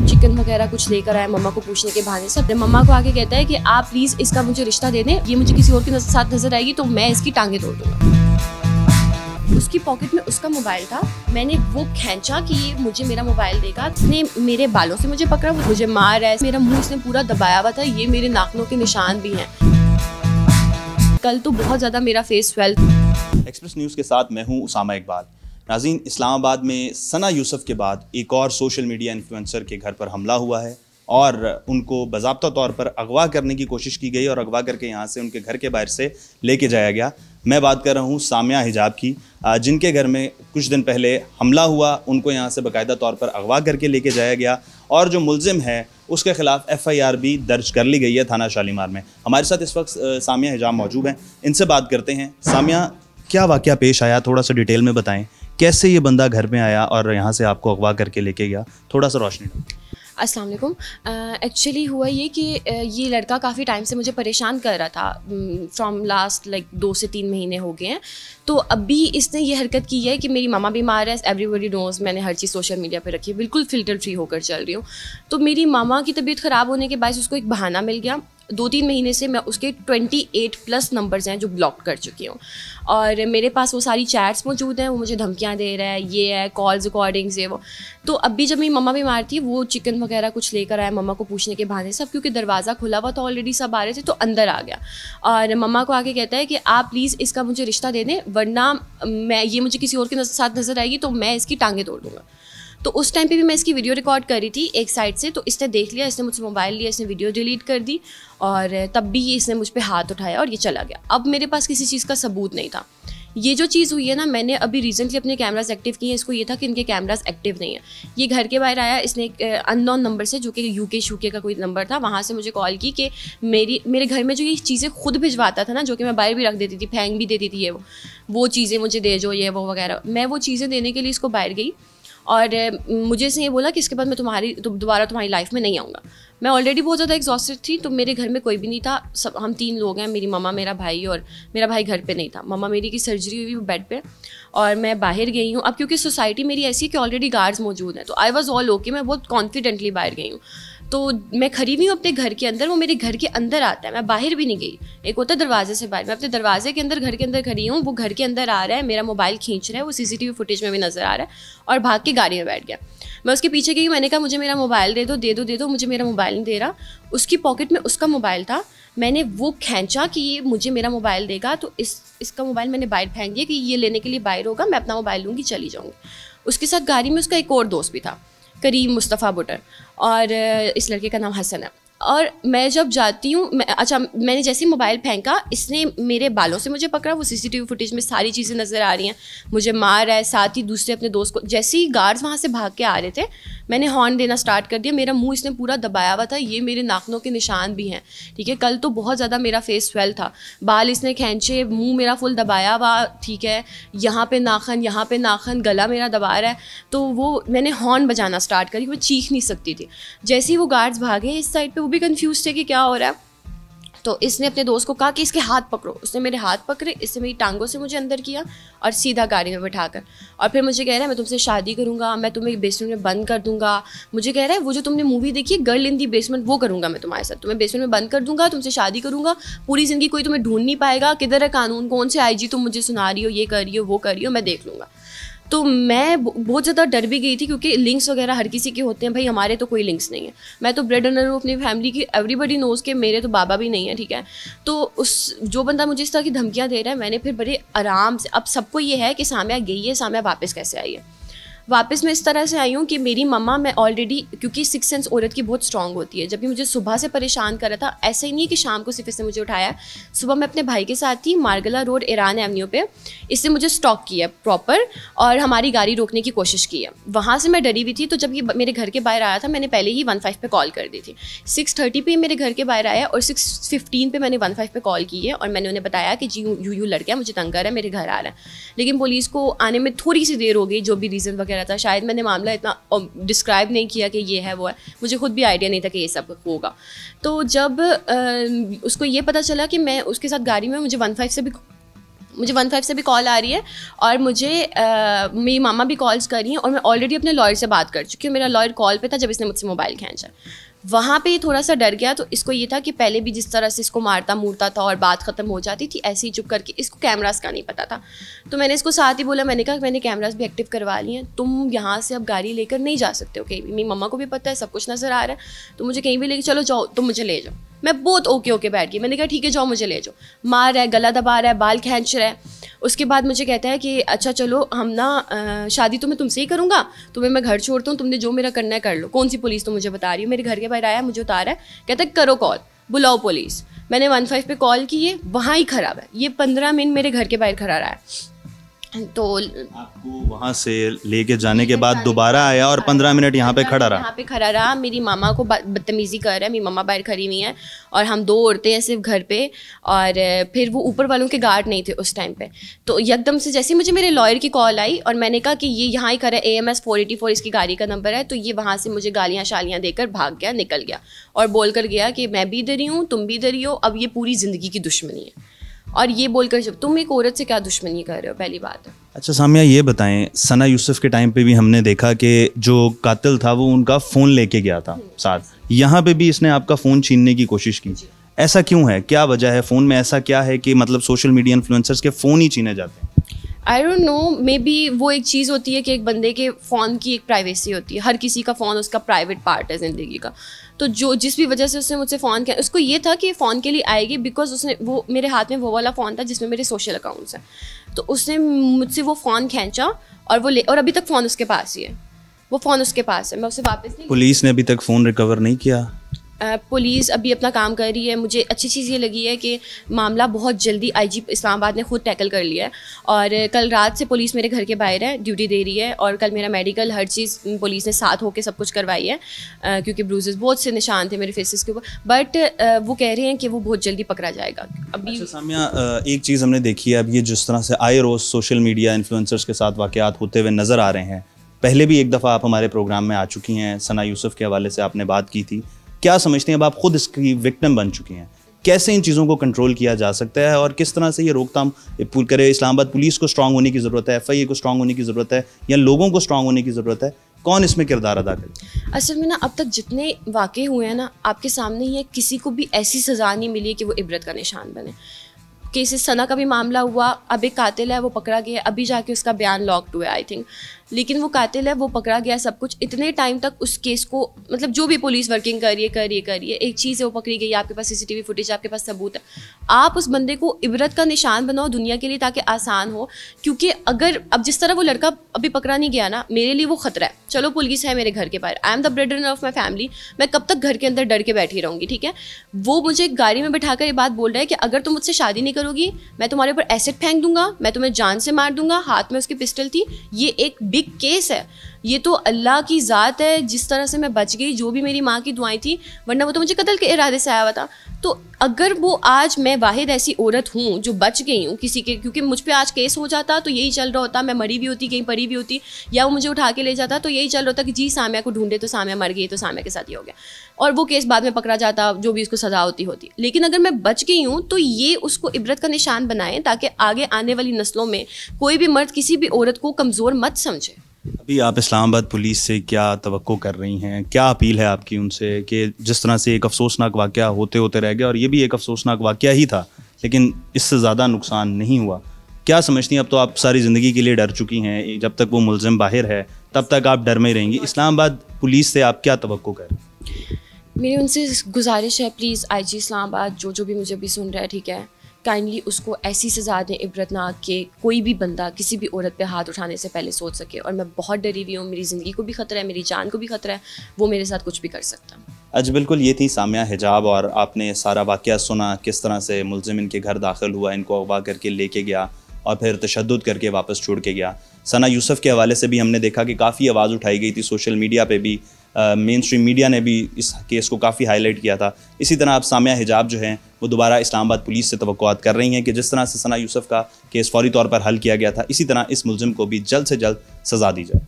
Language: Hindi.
चिकन वगैरह कुछ लेकर आया मम्मा को पूछने के बहाने से। अपने मम्मा को आके कहता है कि आप प्लीज़ इसका मुझे रिश्ता दे दें, ये मुझे किसी और के साथ नजर आएगी तो मैं इसकी टांगें तोड़ दूंगा। उसकी पॉकेट में उसका मोबाइल था, मैंने वो खींचा कि ये मुझे मेरा मोबाइल देगा। उसने मेरे बालों से मुझे पकड़ा, मुझे मार रहा है, मेरा मुंह इसने पूरा दबाया हुआ था, ये मेरे नाखूनों के निशान भी हैं। कल तो बहुत ज़्यादा मेरा फेस स्वेल। एक्सप्रेस न्यूज़ के साथ मैं हूं उसामा इकबाल। नाज़रीन, इस्लामाबाद में सना यूसुफ के बाद एक और सोशल मीडिया इन्फ्लुएंसर के घर पर हमला हुआ है और उनको बाज़ाब्ता तौर पर अगवा करने की कोशिश की गई और अगवा करके यहाँ से उनके घर के बाहर से लेके जाया गया। मैं बात कर रहा हूँ सामिया हिजाब की, जिनके घर में कुछ दिन पहले हमला हुआ। उनको यहाँ से बाकायदा तौर पर अगवा करके लेके जाया गया और जो मुलजिम है उसके खिलाफ FIR भी दर्ज कर ली गई है थाना शालीमार में। हमारे साथ इस वक्त सामिया हिजाब मौजूद हैं, इनसे बात करते हैं। सामिया, क्या वाक़या पेश आया, थोड़ा सा डिटेल में बताएं। कैसे ये बंदा घर में आया और यहाँ से आपको अगवा करके लेके गया, थोड़ा सा रोशनी डालें। अस्सलाम वालेकुम। एक्चुअली हुआ ये कि ये लड़का काफ़ी टाइम से मुझे परेशान कर रहा था, फ्रॉम लास्ट 2 से 3 महीने हो गए हैं। तो अभी इसने ये हरकत की है कि मेरी मामा बीमार है, एवरीबॉडी नोज़, मैंने हर चीज़ सोशल मीडिया पे रखी है, बिल्कुल फ़िल्टर फ्री होकर चल रही हूँ। तो मेरी मामा की तबीयत ख़राब होने के बाद उसको एक बहाना मिल गया। 2-3 महीने से मैं उसके 28+ नंबर्स हैं जो ब्लॉक कर चुकी हूँ और मेरे पास वो सारी चैट्स मौजूद हैं। वो मुझे धमकियाँ दे रहा है, ये है, कॉल्स रिकॉर्डिंग्स है वो। तो अभी जब मेरी मम्मा बीमार थी, वो चिकन वगैरह कुछ लेकर आया मम्मा को पूछने के बहाने से। अब क्योंकि दरवाज़ा खुला हुआ था ऑलरेडी, सब आ रहे थे, तो अंदर आ गया और मम्मा को आके कहता है कि आप प्लीज़ इसका मुझे रिश्ता दे दें, वरना ये मुझे किसी और के साथ नजर आएगी तो मैं इसकी टांगें तोड़ दूँगा। तो उस टाइम पे भी मैं इसकी वीडियो रिकॉर्ड करी थी एक साइड से, तो इसने देख लिया, इसने मुझसे मोबाइल लिया, इसने वीडियो डिलीट कर दी और तब भी इसने मुझ पे हाथ उठाया और ये चला गया। अब मेरे पास किसी चीज़ का सबूत नहीं था। ये जो चीज़ हुई है ना, मैंने अभी रिसेंटली अपने कैमराज एक्टिव किए हैं। इसको ये था कि इनके कैमराज एक्टिव नहीं है। ये घर के बाहर आया, इसने एक अननोन नंबर से, जो कि UK का कोई नंबर था, वहाँ से मुझे कॉल की कि मेरे घर में जो ये चीज़ें खुद भिजवाता था ना, जो कि मैं बाहर भी रख देती थी, फेंक भी देती थी, वो चीज़ें मुझे दे जो, ये वो वगैरह। मैं वो चीज़ें देने के लिए इसको बाहर गई और मुझे इसने ये बोला कि इसके बाद मैं दोबारा तुम्हारी लाइफ में नहीं आऊँगा। मैं ऑलरेडी बहुत ज़्यादा एग्जॉस्टेड थी, तो मेरे घर में कोई भी नहीं था, सब हम 3 लोग हैं, मेरी मम्मा, मेरा भाई, और मेरा भाई घर पे नहीं था। मम्मा मेरी की सर्जरी हुई बेड पे और मैं बाहर गई हूँ। अब क्योंकि सोसाइटी मेरी ऐसी है कि ऑलरेडी गार्ड्स मौजूद हैं, तो आई वॉज ऑल ओके, मैं बहुत कॉन्फिडेंटली बाहर गई हूँ। तो मैं खड़ी हुई हूँ अपने घर के अंदर, वो मेरे घर के अंदर आता है, मैं बाहर भी नहीं गई। एक होता है दरवाजे से बाहर, मैं अपने दरवाजे के अंदर, घर के अंदर खड़ी हूँ, वो घर के अंदर आ रहा है, मेरा मोबाइल खींच रहा है, वो CCTV फुटेज में भी नज़र आ रहा है और भाग के गाड़ी में बैठ गया। मैं उसके पीछे गई, मैंने कहा मुझे मेरा मोबाइल दे दो, मुझे मेरा मोबाइल नहीं दे रहा। उसकी पॉकेट में उसका मोबाइल था, मैंने वो खींचा कि ये मुझे मेरा मोबाइल देगा, तो इसका मोबाइल मैंने बाहर फेंक दिया कि ये लेने के लिए बाहर होगा, मैं अपना मोबाइल लूँगी, चली जाऊँगी। उसके साथ गाड़ी में उसका एक और दोस्त भी था, करीम मुस्तफ़ा बुटर, और इस लड़के का नाम हसन है। और मैं जब जाती हूँ, मैंने जैसे ही मोबाइल फेंका, इसने मेरे बालों से मुझे पकड़ा, वो CCTV फुटेज में सारी चीज़ें नज़र आ रही हैं, मुझे मार रहा है। साथ ही दूसरे अपने दोस्त को, जैसे ही गार्ड्स वहाँ से भाग के आ रहे थे, मैंने हॉर्न देना स्टार्ट कर दिया। मेरा मुंह इसने पूरा दबाया हुआ था, ये मेरे नाखूनों के निशान भी हैं, ठीक है। कल तो बहुत ज़्यादा मेरा फेस स्वेल था, बाल इसने खींचे, मुंह मेरा फुल दबाया हुआ, ठीक है, यहाँ पे नाखन, गला मेरा दबा रहा है। तो वो मैंने हॉर्न बजाना स्टार्ट करी, वो चीख नहीं सकती थी। जैसे ही वो गार्ड्स भागे इस साइड पे, वो भी कंफ्यूज थे कि क्या हो रहा है। तो इसने अपने दोस्त को कहा कि इसके हाथ पकड़ो। उसने मेरे हाथ पकड़े, इसने मेरी टांगों से मुझे अंदर किया और सीधा गाड़ी में बिठाकर, और फिर मुझे कह रहा है मैं तुमसे शादी करूँगा, मैं तुम्हें बेसमेंट में बंद कर दूंगा। मुझे कह रहा है वो जो तुमने मूवी देखी है गर्ल इन दी बेसमेंट, वो करूँगा मैं तुम्हारे साथ, तुम्हें बेसमेंट में बंद कर दूंगा, तुमसे शादी करूँगा, पूरी ज़िंदगी कोई तुम्हें ढूंढ नहीं पाएगा, किधर है कानून, कौन से IG तुम मुझे सुना रही हो, ये कर रही हो, वो कर रही हो, मैं देख लूँगा। तो मैं बहुत ज़्यादा डर भी गई थी, क्योंकि लिंक्स वगैरह हर किसी के होते हैं, भाई हमारे तो कोई लिंक्स नहीं है। मैं तो ब्रेड अर्नर हूँ अपनी फैमिली की, एवरीबडी नोज़ के, मेरे तो बाबा भी नहीं है, ठीक है। तो उस जो बंदा मुझे इस तरह की धमकियाँ दे रहा है, मैंने फिर बड़े आराम से, अब सबको ये है कि सामिया गई है, सामिया वापस कैसे आई है। वापस मैं इस तरह से आई हूँ कि मेरी मम्मा, मैं ऑलरेडी, क्योंकि 6th सेंस औरत की बहुत स्ट्रांग होती है, जब भी मुझे सुबह से परेशान कर रहा था, ऐसा ही नहीं है कि शाम को सिर्फ इसने मुझे उठाया। सुबह मैं अपने भाई के साथ थी, मारगला रोड ईरान एवेन्यू पे, इसने मुझे स्टॉक किया प्रॉपर और हमारी गाड़ी रोकने की कोशिश की है। वहाँ से मैं डरी हुई थी, तो जब ये मेरे घर के बाहर आया था, मैंने पहले ही 15 पे कॉल कर दी थी। 6:30 पे मेरे घर के बाहर आया और 6:15 पे मैंने 15 पे कॉल की है और मैंने उन्हें बताया कि जी यू लड़का मुझे तंग कर रहा है, मेरे घर आ रहा है। लेकिन पुलिस को आने में थोड़ी सी देर हो गई, जो भी रीज़न वगैरह था, शायद मैंने मामला इतना डिस्क्राइब नहीं किया कि ये है वो है, मुझे खुद भी आइडिया नहीं था कि ये सब होगा। तो जब उसको ये पता चला कि मैं उसके साथ गाड़ी में, मुझे 15 से भी मुझे 15 से भी कॉल आ रही है और मुझे मेरी मामा भी कॉल्स कर रही हैं और मैं ऑलरेडी अपने लॉयर से बात कर चुकी हूँ। मेरा लॉयर कॉल पे था जब इसने मुझसे मोबाइल खींचा। वहाँ पे थोड़ा सा डर गया। तो इसको ये था कि पहले भी जिस तरह से इसको मारता मूरता था और बात ख़त्म हो जाती थी, ऐसे ही चुप करके, इसको कैमरास का नहीं पता था। तो मैंने इसको साथ ही बोला, मैंने कहा मैंने कैमरास भी एक्टिव करवा लिए हैं, तुम यहाँ से अब गाड़ी लेकर नहीं जा सकते हो कहीं भी। मेरी मम्मा को भी पता है, सब कुछ नज़र आ रहा है, तो मुझे कहीं भी लेके चलो, जाओ तुम मुझे ले जाओ। मैं बहुत ओके बैठ गई। मैंने कहा ठीक है जाओ मुझे ले जाओ। मार रहा है, गला दबा रहा है, बाल खींच रहा है। उसके बाद मुझे कहता है कि अच्छा चलो हम ना शादी तो मैं तुमसे ही करूँगा, तुम्हें मैं घर छोड़ता हूँ, तुमने जो मेरा करना है कर लो। कौन सी पुलिस तो मुझे बता रही हो। मेरे घर के बाहर आया, मुझे उतारा है, कहता है करो कॉल, बुलाओ पुलिस। मैंने 15 पे कॉल की है, वहाँ ही खराब है। ये 15 मिनट मेरे घर के बाहर खड़ा रहा है। तो आपको वहाँ से लेके जाने के बाद दोबारा आया और 15 मिनट यहाँ पे खड़ा रहा। यहाँ पे खड़ा रहा, मेरी मामा को बदतमीज़ी कर रहा है। मेरी मामा बाहर खड़ी हुई हैं और हम 2 औरतें हैं सिर्फ घर पे। और फिर वो ऊपर वालों के गार्ड नहीं थे उस टाइम पे। तो एकदम से जैसे मुझे मेरे लॉयर की कॉल आई और मैंने कहा कि ये यहाँ ही खड़ा है, AMS 484 इसकी गाड़ी का नंबर है। तो ये वहाँ से मुझे गालियाँ शालियाँ देकर भाग गया, निकल गया और बोल कर गया कि मैं भी इधर ही हूँ, तुम भी इधर ही हो, अब ये पूरी ज़िंदगी की दुश्मनी है। और ये बोलकर जब तुम एक औरत से क्या दुश्मनी कर रहे हो, पहली बात है। अच्छा सामिया, ये बताएं, सना यूसुफ के टाइम पे भी हमने देखा कि जो कातिल था वो उनका फ़ोन लेके गया था साथ, यहाँ पे भी इसने आपका फ़ोन छीनने की कोशिश की। ऐसा क्यों है, क्या वजह है? फ़ोन में ऐसा क्या है कि मतलब सोशल मीडिया इन्फ्लुएंसर्स के फ़ोन ही छीने जाते हैं? I don't know, may be वो एक चीज़ होती है कि एक बंदे के फ़ोन की एक प्राइवेसी होती है। हर किसी का फ़ोन उसका प्राइवेट पार्ट है ज़िंदगी का। तो जो जिस भी वजह से उसने मुझसे फ़ोन किया, उसको ये था कि फ़ोन के लिए आएगी बिकॉज उसने वो मेरे हाथ में वो वाला फ़ोन था जिसमें मेरे सोशल अकाउंट्स हैं। तो उसने मुझसे वो फ़ोन खींचा और वो ले, और अभी तक फ़ोन उसके पास ही है। वो फ़ोन उसके पास है, मैं उसे वापस नहीं। पुलिस ने अभी तक फ़ोन रिकवर नहीं किया? पुलिस अभी अपना काम कर रही है। मुझे अच्छी चीज़ ये लगी है कि मामला बहुत जल्दी IG इस्लामाबाद ने खुद टैकल कर लिया है। और कल रात से पुलिस मेरे घर के बाहर है, ड्यूटी दे रही है। और कल मेरा मेडिकल, हर चीज़ पुलिस ने साथ होकर सब कुछ करवाई है, क्योंकि ब्रूजेस बहुत से निशान थे मेरे फेसेस के ऊपर। बट वो कह रहे हैं कि वो बहुत जल्दी पकड़ा जाएगा अभी। अच्छा सामिया, एक चीज़ हमने देखी है, अब ये जिस तरह से आए रोज़ सोशल मीडिया इन्फ्लुएंसर्स के साथ वाक़यात होते हुए नज़र आ रहे हैं, पहले भी एक दफ़ा आप हमारे प्रोग्राम में आ चुकी हैं, सना यूसुफ के हवाले से आपने बात की थी। क्या समझते हैं, अब आप खुद इसकी विक्टिम बन चुकी हैं, कैसे इन चीज़ों को कंट्रोल किया जा सकता है और किस तरह से ये रोकथाम करे? इस्लामाबाद पुलिस को स्ट्रांग होने की ज़रूरत है, FIA को स्ट्रांग होने की ज़रूरत है, या लोगों को स्ट्रांग होने की ज़रूरत है? कौन इसमें किरदार अदा करे? असल में ना अब तक जितने वाक़े हुए हैं ना आपके सामने ही है, किसी को भी ऐसी सज़ा नहीं मिली कि वो इबरत का निशान बने। केसेस सना का भी मामला हुआ, अब एक कातिल है वो पकड़ा गया, अभी जाके उसका बयान लॉक्ड हुआ है आई थिंक, लेकिन वो कातिल है वो पकड़ा गया। सब कुछ इतने टाइम तक उस केस को, मतलब जो भी पुलिस वर्किंग कर रही है, एक चीज़ है वो पकड़ी गई, आपके पास CCTV फुटेज, आपके पास सबूत है, आप उस बंदे को इबरत का निशान बनाओ दुनिया के लिए ताकि आसान हो। क्योंकि अगर अब जिस तरह वो लड़का अभी पकड़ा नहीं गया ना, मेरे लिए वो ख़तरा है। चलो पुलिस है मेरे घर के बाहर, I am the breadwinner of my family, मैं कब तक घर के अंदर डर के बैठी रहूँगी? ठीक है, वो मुझे गाड़ी में बैठाकर ये बात बोल रहा है कि अगर तुम मुझसे शादी नहीं करोगी मैं तुम्हारे ऊपर एसिड फेंक दूंगा, मैं तुम्हें जान से मार दूंगा। हाथ में उसकी पिस्टल थी। ये एक बिग केस है, ये तो अल्लाह की ज़ात है जिस तरह से मैं बच गई, जो भी मेरी माँ की दुआएं थी, वरना वो तो मुझे कत्ल के इरादे से आया हुआ था। तो अगर वो आज मैं वाहिद ऐसी औरत हूँ जो बच गई हूँ किसी के, क्योंकि मुझ पे आज केस हो जाता तो यही चल रहा होता, मैं मरी भी होती, कहीं पड़ी भी होती, या वो मुझे उठा के ले जाता तो यही चल रहा होता कि जी सामिया को ढूंढे तो सामिया मर गई, तो सामिया के साथ ये हो गया, और वो केस बाद में पकड़ा जाता, जो भी उसको सज़ा होती। लेकिन अगर मैं बच गई हूँ तो ये उसको इबरत का निशान बनाएं ताकि आगे आने वाली नस्लों में कोई भी मर्द किसी भी औरत को कमज़ोर मत समझे। अभी आप इस्लामाबाद पुलिस से क्या तवक्को कर रही हैं, क्या अपील है आपकी उनसे कि जिस तरह से एक अफसोसनाक वाक़या होते होते रह गया, और ये भी एक अफसोसनाक वाक़या ही था लेकिन इससे ज़्यादा नुकसान नहीं हुआ, क्या समझती हैं? अब तो आप सारी ज़िंदगी के लिए डर चुकी हैं, जब तक वो मुलज़िम बाहर है तब तक आप डर में ही रहेंगी। इस्लामाबाद पुलिस से आप क्या तवक्को करें? मेरी उनसे गुजारिश है, प्लीज़ IG इस्लामाबाद जो भी मुझे अभी सुन रहा है, ठीक है, काइंडली उसको ऐसी सज़ा दें इबरतनाक कि कोई भी बंदा किसी भी औरत पे हाथ उठाने से पहले सोच सके। और मैं बहुत डरी हुई हूँ, मेरी ज़िंदगी को भी ख़तरा है, मेरी जान को भी ख़तरा है, वो मेरे साथ कुछ भी कर सकता। आज बिल्कुल ये थी सामिया हिजाब, और आपने सारा वाक़या सुना, किस तरह से मुलज़िम इनके घर दाखिल हुआ, इनको अगवा करके लेके गया और फिर तशद्दुद करके वापस छोड़ के गया। सना यूसुफ के हवाले से भी हमने देखा कि काफ़ी आवाज़ उठाई गई थी, सोशल मीडिया पे भी, मेन स्ट्रीम मीडिया ने भी इस केस को काफ़ी हाईलाइट किया था। इसी तरह अब सामिया हिजाब जो हैं वो दोबारा इस्लामाबाद पुलिस से तवक्कुआत कर रही हैं कि जिस तरह से सना यूसुफ का केस फौरी तौर पर हल किया गया था, इसी तरह इस मुलज़िम को भी जल्द से जल्द सज़ा दी जाए।